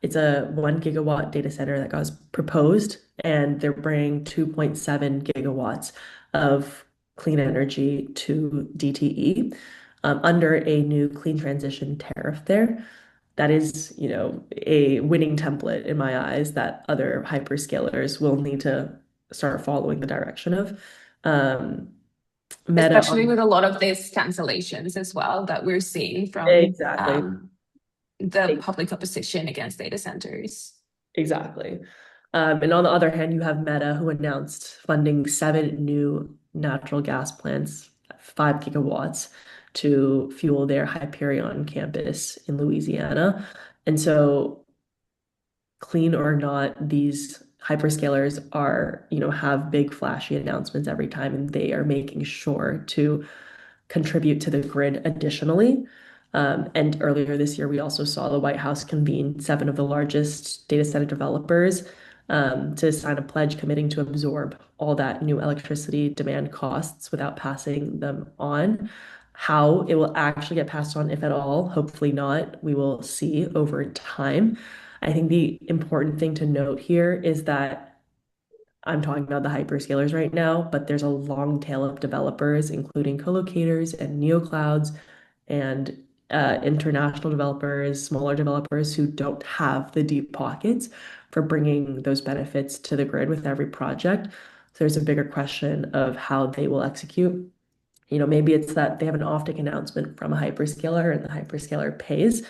It's a 1 gigawatt data center that got proposed, and they're bringing 2.7 gigawatts of clean energy to DTE under a new clean transition tariff there. That is, a winning template in my eyes that other hyperscalers will need to start following the direction of. Um, Meta Especially with a lot of these cancellations as well that we're seeing from exactly. the public opposition against data centers. Exactly. And on the other hand, you have Meta, who announced funding 7 new natural gas plants, 5 gigawatts, to fuel their Hyperion campus in Louisiana. And so, clean or not, these hyperscalers are, have big flashy announcements every time, and they are making sure to contribute to the grid additionally. And earlier this year, we also saw the White House convene 7 of the largest data center developers to sign a pledge committing to absorb all that new electricity demand costs without passing them on. How it will actually get passed on, if at all, hopefully not, we will see over time. I think the important thing to note here is that I'm talking about the hyperscalers right now, but there's a long tail of developers, including co-locators and neoclouds and international developers, smaller developers who don't have the deep pockets for bringing those benefits to the grid with every project. So there's a bigger question of how they will execute. Maybe it's that they have an offtake announcement from a hyperscaler and the hyperscaler pays,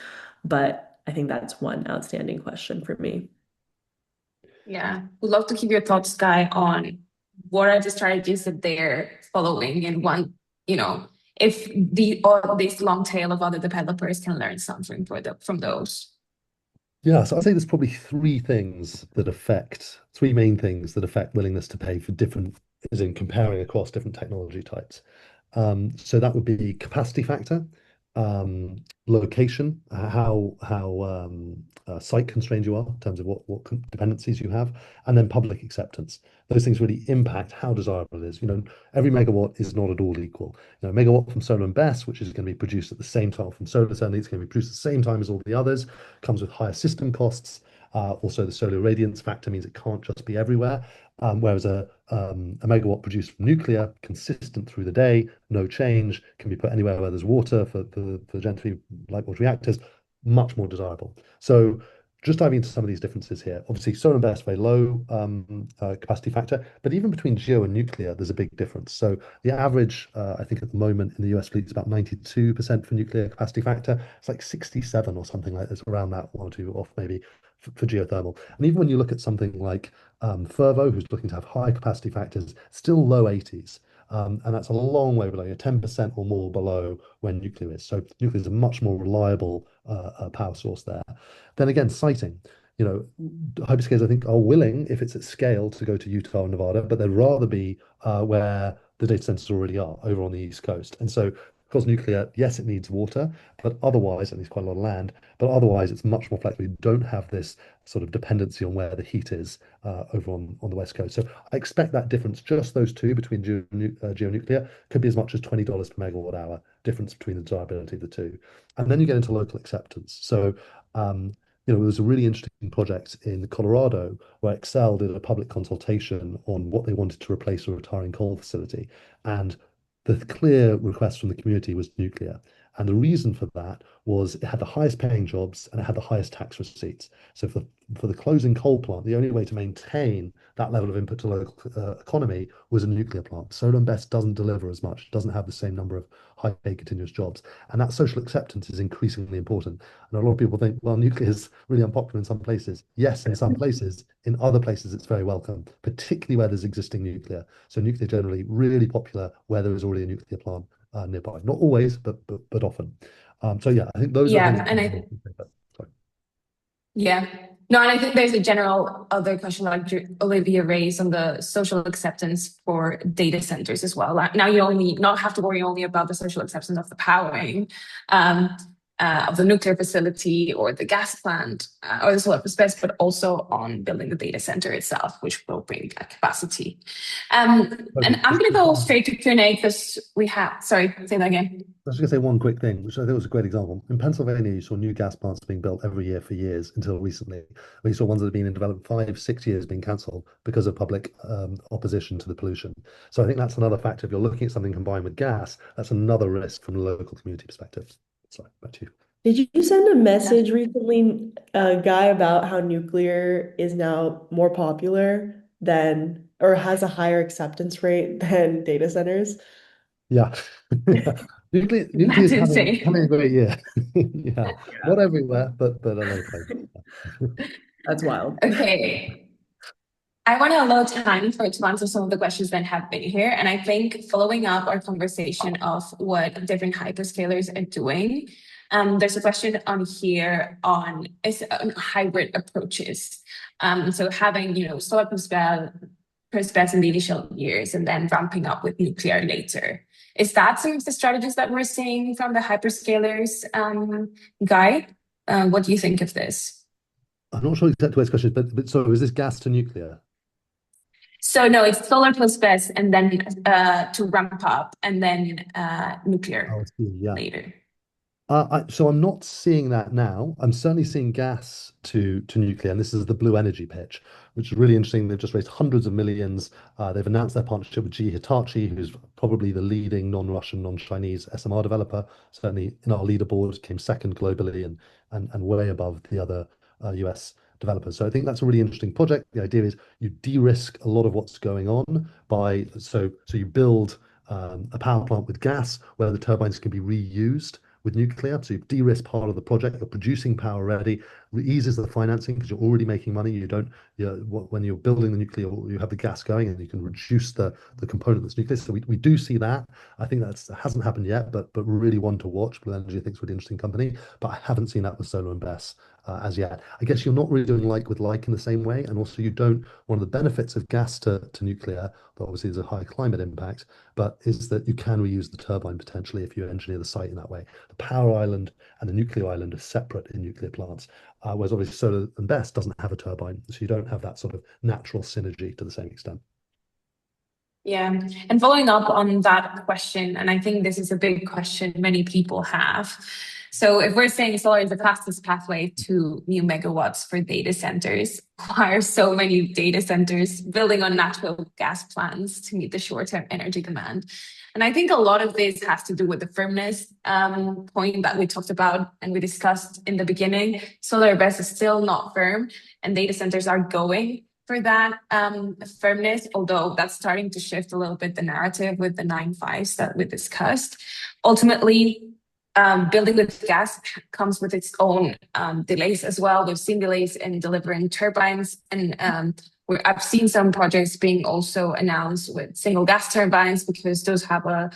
but I think that's one outstanding question for me. Yeah, would love to hear your thoughts, Guy, on what are the strategies that they're following and if this long tail of other developers can learn something from those. Yeah, so I'd say there's probably three main things that affect willingness to pay for different, as in comparing across different technology types. So that would be capacity factor, location, how site constrained you are in terms of what dependencies you have, and then public acceptance. Those things really impact how desirable it is. Every megawatt is not at all equal. A megawatt from solar and BESS, which is going to be produced at the same time from solar, certainly it's going to be produced at the same time as all the others, comes with higher system costs. Also, the solar radiance factor means it can't just be everywhere. Whereas a megawatt produced from nuclear, consistent through the day, no change, can be put anywhere where there's water for gently light water reactors, much more desirable. So just diving into some of these differences here. Obviously, solar and BESS, very low capacity factor, but even between geo and nuclear, there's a big difference. So the average, I think at the moment in the US fleet is about 92% for nuclear capacity factor. It's like 67 or something like this, around that, one or two off maybe for geothermal. And even when you look at something like Fervo, who's looking to have high capacity factors, still low 80s. And that's a long way below, 10% or more below when nuclear is. So nuclear is a much more reliable power source there. Then again, siting. Hyperscalers, I think, are willing, if it's at scale, to go to Utah and Nevada, but they'd rather be where the data centers already are, over on the East Coast. And so, of course, nuclear, yes, it needs water, but otherwise, it needs quite a lot of land, but otherwise, it's much more flexible. You don't have this sort of dependency on where the heat is over on the West Coast. So I expect that difference, just those two between geonuclear, could be as much as $20 per megawatt hour difference between the desirability of the two. And then you get into local acceptance. So, there was a really interesting project in Colorado where Excel did a public consultation on what they wanted to replace a retiring coal facility. And the clear request from the community was nuclear. And the reason for that was it had the highest paying jobs and it had the highest tax receipts. So for the closing coal plant, the only way to maintain that level of input to local economy was a nuclear plant. Solar and BESS doesn't deliver as much, doesn't have the same number of high paid continuous jobs. And that social acceptance is increasingly important. And a lot of people think, well, nuclear is really unpopular in some places. Yes, in some places. In other places, it's very welcome, particularly where there's existing nuclear. So nuclear generally really popular where there is already a nuclear plant nearby. Not always, but often. So yeah, I think those are Yeah, things. Sorry. Yeah. No, and I think there's a general other question like Olivia raised on the social acceptance for data centers as well. Like now you only not have to worry only about the social acceptance of the powering of the nuclear facility or the gas plant or the solar space, but also on building the data center itself, which will bring that capacity. And I'm going to go straight to Q&A because we have, sorry, say that again. I was just going to say one quick thing, which I think was a great example. In Pennsylvania, you saw new gas plants being built every year for years until recently. We saw ones that have been in development 5, 6 years being cancelled because of public opposition to the pollution. So I think that's another factor. If you're looking at something combined with gas, that's another risk from a local community perspective. Sorry, back to you. Did you send a message recently, Guy, about how nuclear is now more popular than, or has a higher acceptance rate than data centers? Yeah. Nuclear That's is insane. having a great year. Yeah. Not everywhere, but a lot of places. That's wild. Okay. I want to allow time to answer some of the questions that have been here. And I think following up our conversation of what different hyperscalers are doing, there's a question on here on hybrid approaches. So having, solar plus BESS in the initial years and then ramping up with nuclear later. Is that some of the strategies that we're seeing from the hyperscalers, Guy? What do you think of this? I'm not sure exactly where this question is, but so is this gas to nuclear? So no, it's solar plus BESS and then to ramp up and then nuclear Yeah. later. So I'm not seeing that now. I'm certainly seeing gas to nuclear, and this is the blue energy pitch, which is really interesting. They've just raised hundreds of millions. They've announced their partnership with GE Hitachi, who's probably the leading non-Russian, non-Chinese SMR developer. Certainly in our leaderboard, came second globally and way above the other US developers. So I think that's a really interesting project. The idea is you de-risk a lot of what's going on by so you build a power plant with gas where the turbines can be reused with nuclear. So you de-risk part of the project, you're producing power already, eases the financing because you're already making money. You don't, when you're building the nuclear, you have the gas going and you can reduce the component that's nuclear. So we do see that. I think that hasn't happened yet, but really one to watch. Blue Energy I think is a really interesting company, but I haven't seen that with solar and BESS as yet. I guess you're not really doing like with like in the same way. And also you don't, one of the benefits of gas to nuclear, but obviously there's a high climate impact, but is that you can reuse the turbine potentially if you engineer the site in that way. The power island and the nuclear island are separate in nuclear plants, whereas obviously solar and BESS doesn't have a turbine, so you don't have that sort of natural synergy to the same extent. Yeah, and following up on that question, and I think this is a big question many people have. So if we're saying solar is the fastest pathway to new megawatts for data centers, why are so many data centers building on natural gas plants to meet the short-term energy demand? And I think a lot of this has to do with the firmness point that we talked about and we discussed in the beginning. Solar BESS is still not firm, and data centers are going for that firmness, although that's starting to shift a little bit the narrative with the 9.5s that we discussed. Ultimately, building with gas comes with its own delays as well. We've seen delays in delivering turbines, and I've seen some projects being also announced with single gas turbines because those have a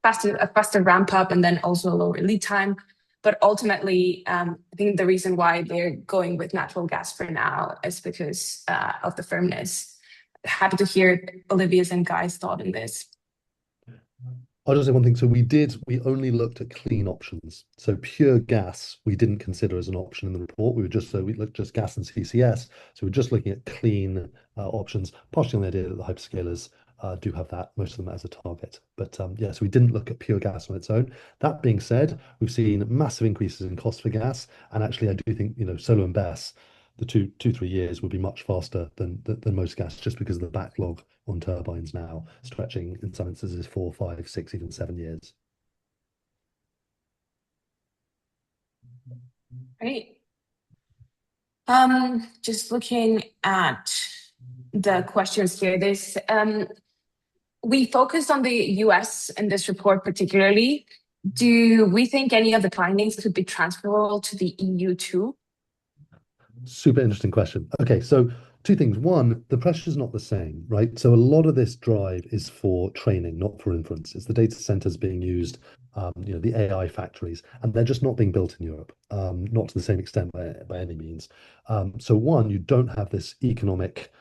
faster ramp up and then also a lower lead time. But ultimately, I think the reason why they're going with natural gas for now is because of the firmness. Happy to hear Olivia's and Guy's thought in this. I'll just say one thing. So we only looked at clean options. So pure gas, we didn't consider as an option in the report. We looked just gas and CCS. So we're just looking at clean options, partially on the idea that the hyperscalers do have that, most of them as a target. But yeah, so we didn't look at pure gas on its own. That being said, we've seen massive increases in cost for gas. And actually, I do think, solar and BESS, the 3 years would be much faster than most gas just because of the backlog on turbines now stretching in some instances 4, 5, 6, even 7 years. Great. Just looking at the questions here. We focused on the US in this report particularly. Do we think any of the findings could be transferable to the EU too? Super interesting question. Okay, so two things. One, the pressure is not the same, right? So a lot of this drive is for training, not for inference. It's the data centers being used, the AI factories, and they're just not being built in Europe, not to the same extent by any means. So one, you don't have this economic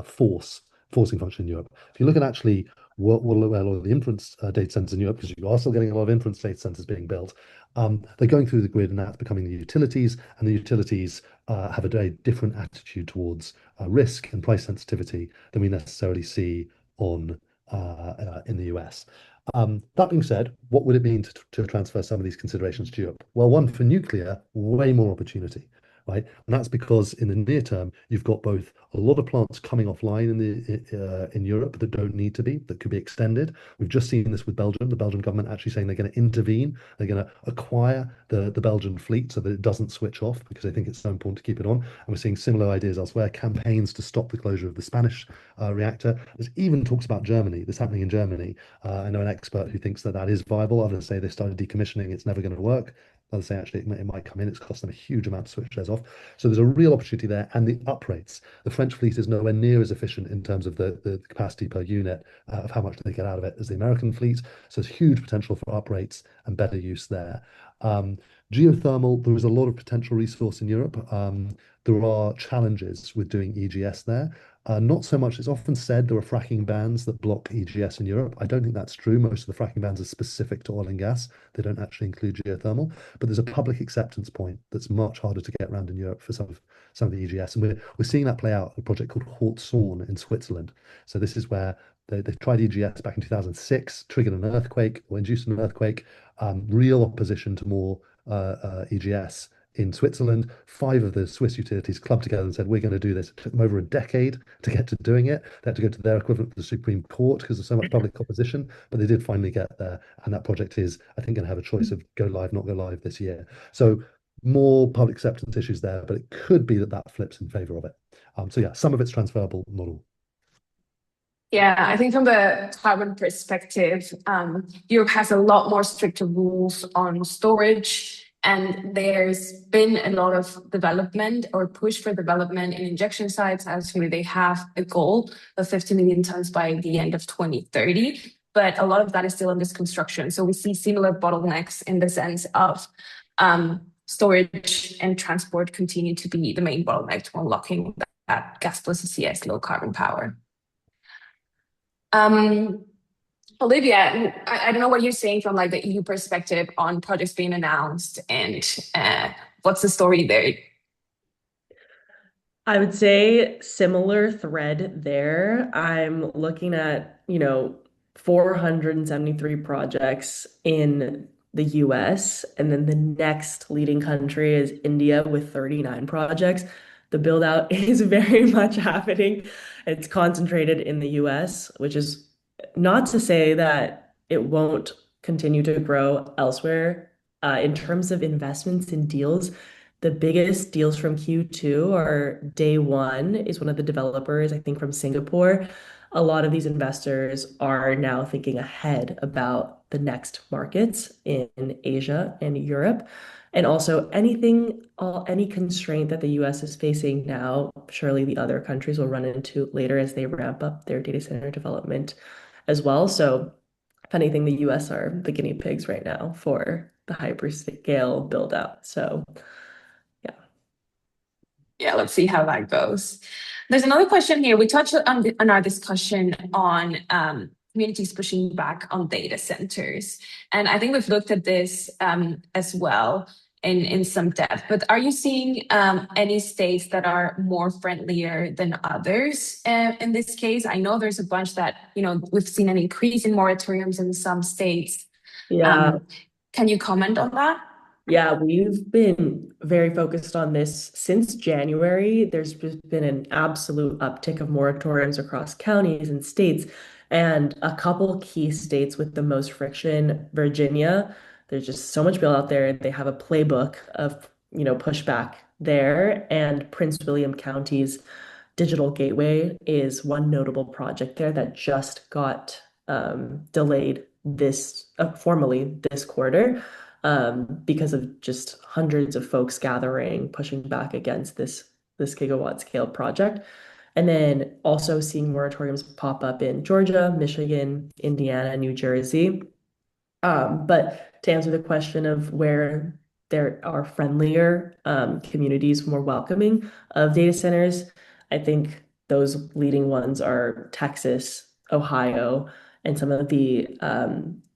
forcing function in Europe. If you look at actually what a lot of the inference data centers in Europe, because you are still getting a lot of inference data centers being built, they're going through the grid and that's becoming the utilities, and the utilities have a very different attitude towards risk and price sensitivity than we necessarily see in the US. That being said, what would it mean to transfer some of these considerations to Europe? Well, one, for nuclear, way more opportunity, right? And that's because in the near term, you've got both a lot of plants coming offline in Europe that don't need to be, that could be extended. We've just seen this with Belgium. The Belgian government actually saying they're going to intervene. They're going to acquire the Belgian fleet so that it doesn't switch off because they think it's so important to keep it on. And we're seeing similar ideas elsewhere, campaigns to stop the closure of the Spanish reactor. There's even talks about Germany, this happening in Germany. I know an expert who thinks that that is viable. Others say they started decommissioning, it's never going to work. Others say actually it might come in, it's cost them a huge amount to switch those off. So there's a real opportunity there. And the uprates, the French fleet is nowhere near as efficient in terms of the capacity per unit of how much they get out of it as the American fleet. So there's huge potential for uprates and better use there. Geothermal, there is a lot of potential resource in Europe. There are challenges with doing EGS there. Not so much, it's often said there are fracking bans that block EGS in Europe. I don't think that's true. Most of the fracking bans are specific to oil and gas. They don't actually include geothermal. But there's a public acceptance point that's much harder to get around in Europe for some of the EGS. And we're seeing that play out in a project called Hortzorn in Switzerland. So this is where they tried EGS back in 2006, triggered an earthquake or induced an earthquake, real opposition to more EGS in Switzerland. 5 of the Swiss utilities clubbed together and said, we're going to do this. It took them over a decade to get to doing it. They had to go to their equivalent, the Supreme Court, because of so much public opposition, but they did finally get there. And that project is, I think, going to have a choice of go live, not go live this year. So more public acceptance issues there, but it could be that that flips in favor of it. So yeah, some of it's transferable, not all. Yeah, I think from the carbon perspective, Europe has a lot more stricter rules on storage. And there's been a lot of development or push for development in injection sites. Actually, they have a goal of 50 million tons by the end of 2030. But a lot of that is still under construction. So we see similar bottlenecks in the sense of storage and transport continue to be the main bottleneck to unlocking that gas plus CCS low carbon power. Olivia, I don't know what you're saying from like the EU perspective on projects being announced and what's the story there? I would say similar thread there. I'm looking at, 473 projects in the US, and then the next leading country is India with 39 projects. The build out is very much happening. It's concentrated in the US, which is not to say that it won't continue to grow elsewhere. In terms of investments in deals, the biggest deals from Q2 are Day One is one of the developers, I think from Singapore. A lot of these investors are now thinking ahead about the next markets in Asia and Europe. And also any constraint that the US is facing now, surely the other countries will run into later as they ramp up their data center development as well. So if anything, the US are the guinea pigs right now for the hyperscale build out. So Yeah, let's see how that goes. There's another question here. We touched on our discussion on communities pushing back on data centers. And I think we've looked at this as well in some depth. But are you seeing any states that are more friendlier than others in this case? I know there's a bunch that, we've seen an increase in moratoriums in some states. yeah. Can you comment on that? Yeah, we've been very focused on this since January. There's just been an absolute uptick of moratoriums across counties and states, and a couple key states with the most friction, Virginia. There's just so much bill out there. They have a playbook of, pushback there. And Prince William County's Digital Gateway is one notable project there that just got delayed formally this quarter because of just hundreds of folks gathering, pushing back against this gigawatt scale project. And then also seeing moratoriums pop up in Georgia, Michigan, Indiana, New Jersey. But to answer the question of where there are friendlier communities, more welcoming of data centers, I think those leading ones are Texas, Ohio, and some of the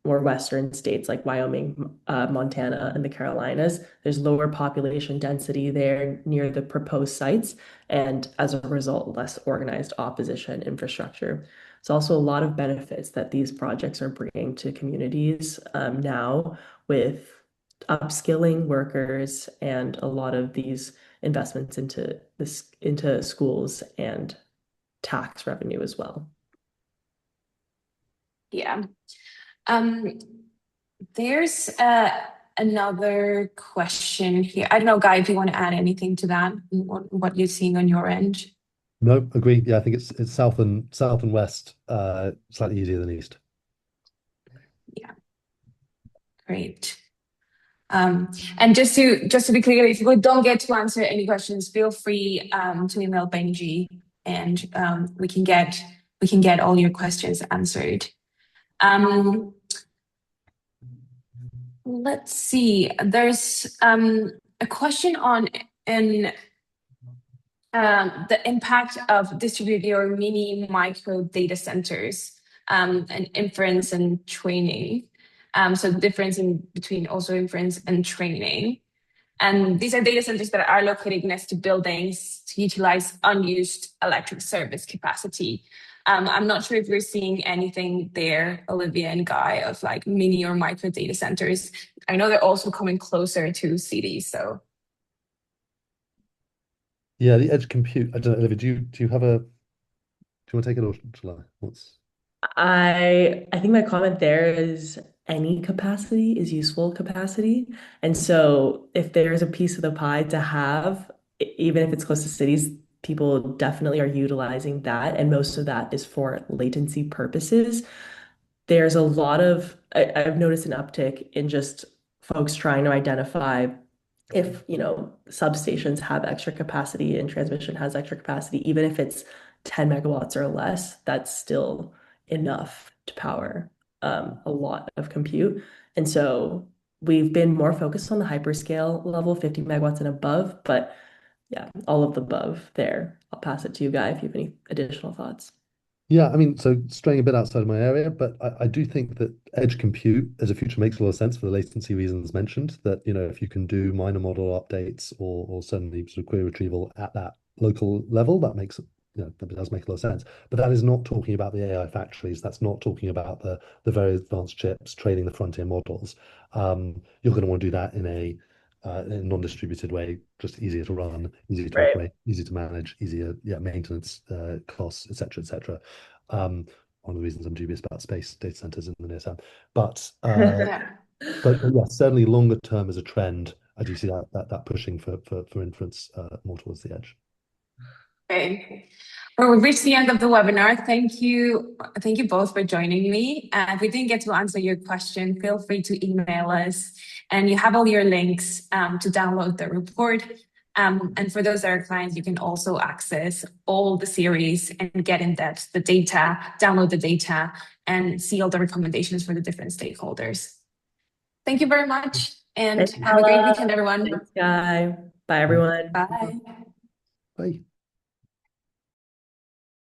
more western states like Wyoming, Montana, and the Carolinas. There's lower population density there near the proposed sites, and as a result, less organized opposition infrastructure. There's also a lot of benefits that these projects are bringing to communities now with upskilling workers and a lot of these investments into schools and tax revenue as well. Yeah. There's another question here. I don't know, Guy, if you want to add anything to that, what you're seeing on your end. No, agree. Yeah, I think it's south and west, slightly easier than east. Yeah. Great. And just to be clear, if we don't get to answer any questions, feel free to email Benji, and we can get all your questions answered. Let's see. There's a question on the impact of distributed or mini micro data centers and inference and training. So the difference between also inference and training. And these are data centers that are located next to buildings to utilize unused electric service capacity. I'm not sure if you're seeing anything there, Olivia and Guy, of like mini or micro data centers. I know they're also coming closer to cities, so. Yeah, the edge compute. I don't know, Olivia, do you want to take it, or shall I? I think my comment there is any capacity is useful capacity. And so if there's a piece of the pie to have, even if it's close to cities, people definitely are utilizing that. And most of that is for latency purposes. There's a lot of, I've noticed an uptick in just folks trying to identify if, substations have extra capacity and transmission has extra capacity, even if it's 10 megawatts or less, that's still enough to power a lot of compute. And so we've been more focused on the hyperscale level, 50 megawatts and above, but yeah, all of the above there. I'll pass it to you, Guy, if you have any additional thoughts. Yeah, I mean, so straying a bit outside of my area, but I do think that edge compute as a future makes a lot of sense for the latency reasons mentioned, that, if you can do minor model updates or certainly sort of query retrieval at that local level, that makes, that does make a lot of sense. But that is not talking about the AI factories. That's not talking about the very advanced chips training the frontier models. You're going to want to do that in a non-distributed way, just easier to run, easier to operate, easier to manage, easier, maintenance costs, etc. One of the reasons I'm dubious about space data centers in the near term, but yeah, certainly longer term as a trend, I do see that pushing for inference more towards the edge. Okay. Well, we've reached the end of the webinar. Thank you both for joining me. If we didn't get to answer your question, feel free to email us. And you have all your links to download the report. And for those that are clients, you can also access all the series and get in depth the data, download the data, and see all the recommendations for the different stakeholders. Thank you very much, and have a great weekend, everyone. Thanks, Guy. Bye, everyone. Bye. Bye.